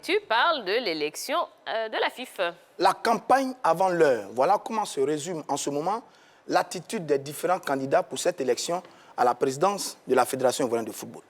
Actu parle de l'élection de la FIF. La campagne avant l'heure. Voilà comment se résume en ce moment l'attitude des différents candidats pour cette élection à la présidence de la Fédération ivoirienne de football.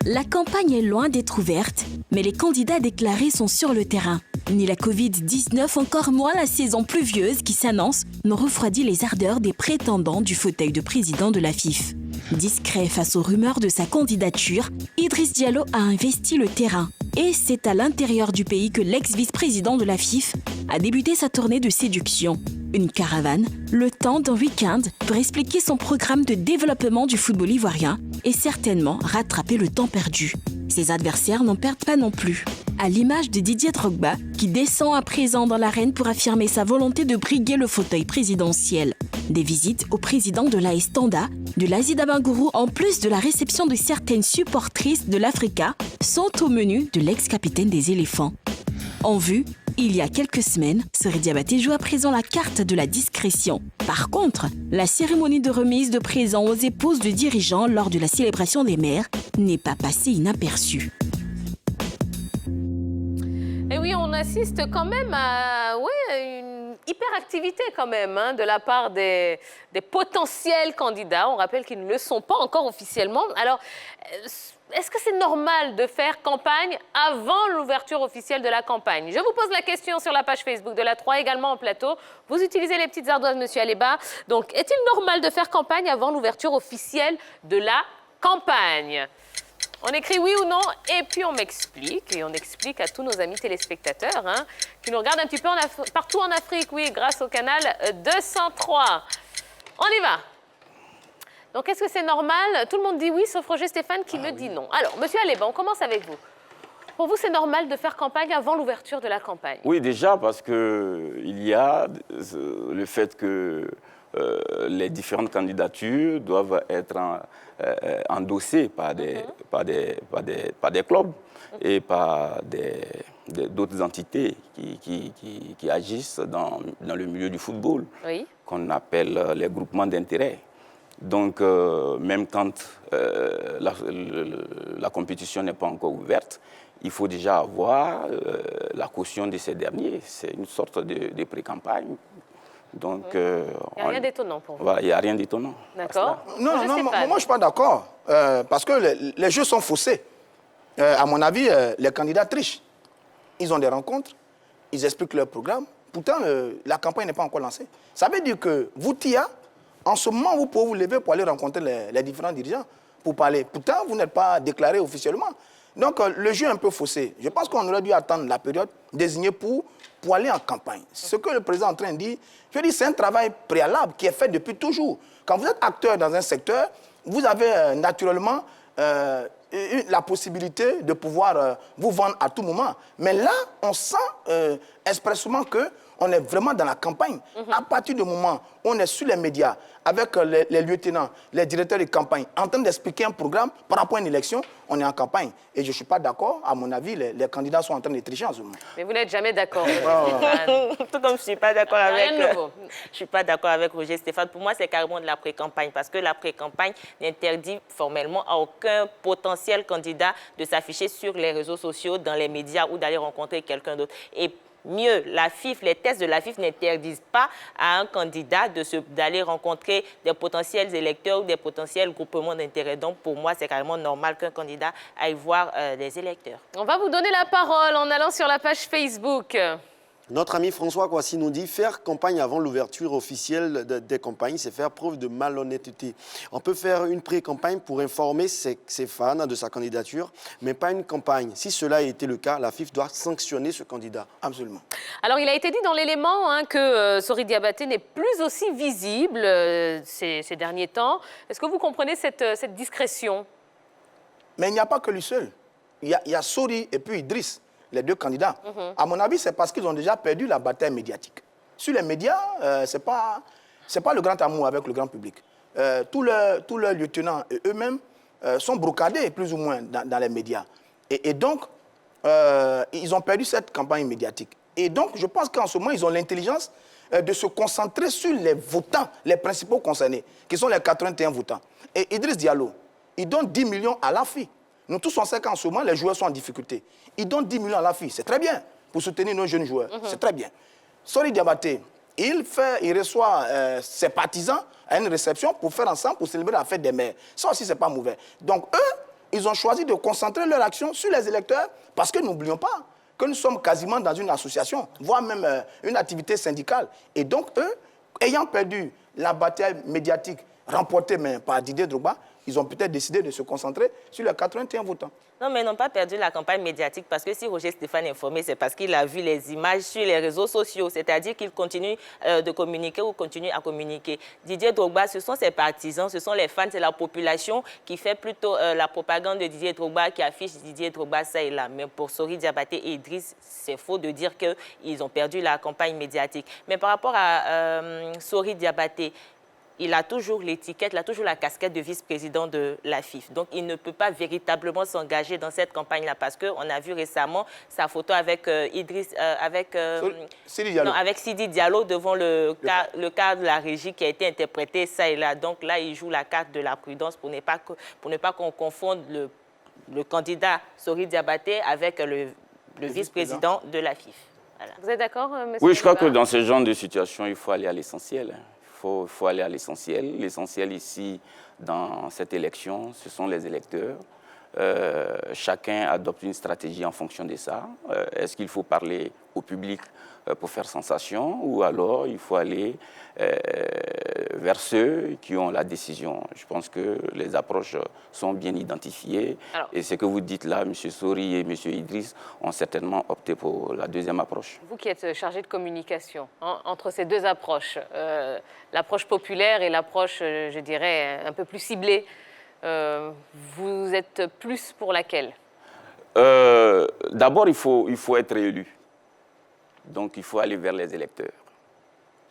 La campagne est loin d'être ouverte, mais les candidats déclarés sont sur le terrain. Ni la Covid-19, encore moins la saison pluvieuse qui s'annonce, n'ont refroidi les ardeurs des prétendants du fauteuil de président de la FIF. Discret face aux rumeurs de sa candidature, Idriss Diallo a investi le terrain. Et c'est à l'intérieur du pays que l'ex-vice-président de la FIF a débuté sa tournée de séduction. Une caravane, le temps d'un week-end pour expliquer son programme de développement du football ivoirien et certainement rattraper le temps perdu. Ses adversaires n'en perdent pas non plus. À l'image de Didier Drogba, qui descend à présent dans l'arène pour affirmer sa volonté de briguer le fauteuil présidentiel. Des visites au président de l'AS Standa, de l'Azida Bangourou, en plus de la réception de certaines supportrices de l'Africa, sont au menu de l'ex-capitaine des éléphants. En vue, il y a quelques semaines, Sori Diabaté joue à présent la carte de la discrétion. Par contre, la cérémonie de remise de présents aux épouses de dirigeants lors de la célébration des mères n'est pas passée inaperçue. Et oui, on assiste quand même à une hyperactivité quand même de la part des potentiels candidats. On rappelle qu'ils ne le sont pas encore officiellement. Alors, est-ce que c'est normal de faire campagne avant l'ouverture officielle de la campagne? Je vous pose la question sur la page Facebook de la 3, également en plateau. Vous utilisez les petites ardoises, monsieur Aléba. Donc, est-il normal de faire campagne avant l'ouverture officielle de la campagne? On écrit oui ou non, et puis on m'explique, et on explique à tous nos amis téléspectateurs qui nous regardent un petit peu partout en Afrique, oui, grâce au canal 203. On y va. Donc, est-ce que c'est normal? Tout le monde dit oui, sauf Roger Stéphane qui me dit non. Alors, monsieur Aléba, on commence avec vous. Pour vous, c'est normal de faire campagne avant l'ouverture de la campagne? Oui, déjà, parce qu'il y a le fait que les différentes candidatures doivent être endossées par des clubs et par d'autres entités qui agissent dans le milieu du football, oui, qu'on appelle les groupements d'intérêt. Donc, même quand la compétition n'est pas encore ouverte, il faut déjà avoir la caution de ces derniers. C'est une sorte de pré-campagne. Donc, il n'y a rien d'étonnant pour vous. Voilà, il n'y a rien d'étonnant. D'accord. Non, moi je ne suis pas d'accord. Parce que les jeux sont faussés. À mon avis, les candidats trichent. Ils ont des rencontres, ils expliquent leur programme. Pourtant, la campagne n'est pas encore lancée. Ça veut dire que vous, TIA, en ce moment, vous pouvez vous lever pour aller rencontrer les différents dirigeants, pour parler. Pourtant, vous n'êtes pas déclaré officiellement. Donc, le jeu est un peu faussé. Je pense qu'on aurait dû attendre la période désignée pour aller en campagne. Ce que le président est en train de dire, je dis, c'est un travail préalable qui est fait depuis toujours. Quand vous êtes acteur dans un secteur, vous avez naturellement la possibilité de pouvoir vous vendre à tout moment. Mais là, on sent expressément qu'on est vraiment dans la campagne. À partir du moment où on est sur les médias, avec les lieutenants, les directeurs de campagne, en train d'expliquer un programme par rapport à une élection, on est en campagne. Et je ne suis pas d'accord. À mon avis, les candidats sont en train de tricher en ce moment. Mais vous n'êtes jamais d'accord. Tout comme je ne suis pas d'accord avec Roger Stéphane. Pour moi, c'est carrément de la pré-campagne. Parce que la pré-campagne n'interdit formellement à aucun potentiel candidat de s'afficher sur les réseaux sociaux, dans les médias ou d'aller rencontrer quelqu'un d'autre. Et mieux, les tests de la FIF n'interdisent pas à un candidat d'aller rencontrer des potentiels électeurs ou des potentiels groupements d'intérêt. Donc, pour moi, c'est carrément normal qu'un candidat aille voir les électeurs. On va vous donner la parole en allant sur la page Facebook. Notre ami François Kouassi nous dit « Faire campagne avant l'ouverture officielle des campagnes, c'est faire preuve de malhonnêteté. On peut faire une pré-campagne pour informer ses fans de sa candidature, mais pas une campagne. Si cela a été le cas, la FIF doit sanctionner ce candidat. » Absolument. Alors, il a été dit dans l'élément que Sori Diabaté n'est plus aussi visible ces derniers temps. Est-ce que vous comprenez cette discrétion? Mais il n'y a pas que lui seul. Il y a Sori et puis Idriss, les deux candidats. À mon avis, c'est parce qu'ils ont déjà perdu la bataille médiatique. Sur les médias, ce n'est pas le grand amour avec le grand public. Tous leurs lieutenants et eux-mêmes sont brocadés plus ou moins dans les médias. Et donc, ils ont perdu cette campagne médiatique. Et donc, je pense qu'en ce moment, ils ont l'intelligence de se concentrer sur les votants, les principaux concernés, qui sont les 81 votants. Et Idriss Diallo, il donne 10 millions à l'AFI. Nous tous, on sait qu'en ce moment, les joueurs sont en difficulté. Ils donnent 10 millions à la fille, c'est très bien, pour soutenir nos jeunes joueurs. C'est très bien. Sori Diabaté, il reçoit ses partisans à une réception pour faire ensemble, pour célébrer la fête des mères. Ça aussi, c'est pas mauvais. Donc, eux, ils ont choisi de concentrer leur action sur les électeurs, parce que n'oublions pas que nous sommes quasiment dans une association, voire même une activité syndicale. Et donc, eux, ayant perdu la bataille médiatique remportée par Didier Drogba, ils ont peut-être décidé de se concentrer sur les 81 votants. Non, mais ils n'ont pas perdu la campagne médiatique parce que si Roger Stéphane est informé, c'est parce qu'il a vu les images sur les réseaux sociaux. C'est-à-dire qu'il continue de communiquer ou continue à communiquer. Didier Drogba, ce sont ses partisans, ce sont les fans, c'est la population qui fait plutôt la propagande de Didier Drogba, qui affiche Didier Drogba ça et là. Mais pour Sori Diabaté et Idriss, c'est faux de dire qu'ils ont perdu la campagne médiatique. Mais par rapport à Sori Diabaté, il a toujours l'étiquette, il a toujours la casquette de vice-président de la FIF. Donc, il ne peut pas véritablement s'engager dans cette campagne-là parce qu'on a vu récemment sa photo avec Sidi Diallo devant le cadre de la régie qui a été interprété ça et là. Donc là, il joue la carte de la prudence pour ne pas qu'on confonde le candidat Sori Diabaté avec le vice-président de la FIF. Voilà. Vous êtes d'accord, monsieur? Oui, je crois que dans ce genre de situation, il faut aller à l'essentiel. Il faut aller à l'essentiel. L'essentiel ici, dans cette élection, ce sont les électeurs. Chacun adopte une stratégie en fonction de ça. Est-ce qu'il faut parler au public pour faire sensation ou alors il faut aller vers ceux qui ont la décision? Je pense que les approches sont bien identifiées. Alors, et ce que vous dites là, M. Sori et M. Idriss ont certainement opté pour la deuxième approche. Vous qui êtes chargé de communication, entre ces deux approches, l'approche populaire et l'approche, je dirais, un peu plus ciblée, vous êtes plus pour laquelle? D'abord, il faut être élu. Donc, il faut aller vers les électeurs.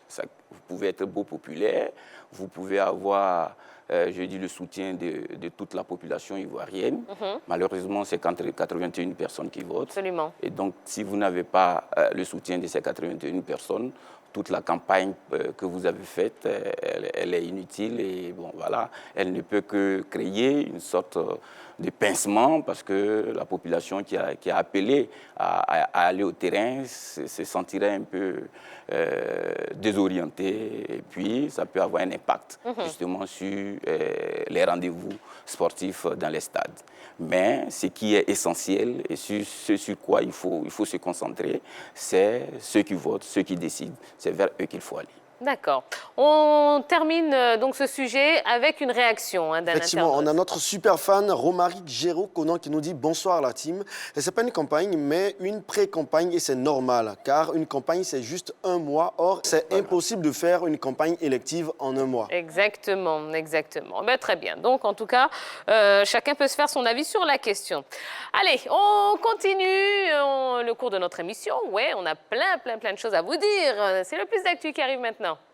Ça, vous pouvez être beau populaire, vous pouvez avoir, je dis, le soutien de toute la population ivoirienne. Malheureusement, c'est 81 personnes qui votent. Absolument. Et donc, si vous n'avez pas le soutien de ces 81 personnes, toute la campagne que vous avez faite, elle est inutile et bon, voilà, elle ne peut que créer une sorte de pincement parce que la population qui a appelé à aller au terrain se sentirait un peu désorientée et puis ça peut avoir un impact justement sur les rendez-vous sportifs dans les stades. Mais ce qui est essentiel et ce sur quoi il faut se concentrer, c'est ceux qui votent, ceux qui décident. C'est vers eux qu'il faut aller. D'accord. On termine donc ce sujet avec une réaction d'un Effectivement, internaute. on a notre super fan, Romaric Géraud-Conan, qui nous dit « Bonsoir la team ». Ce n'est pas une campagne, mais une pré-campagne, et c'est normal, car une campagne, c'est juste un mois. Or, c'est impossible de faire une campagne élective en un mois. Exactement, exactement. Ben, très bien. Donc, en tout cas, chacun peut se faire son avis sur la question. Allez, on continue le cours de notre émission. Ouais, on a plein de choses à vous dire. C'est le plus d'actu qui arrive maintenant.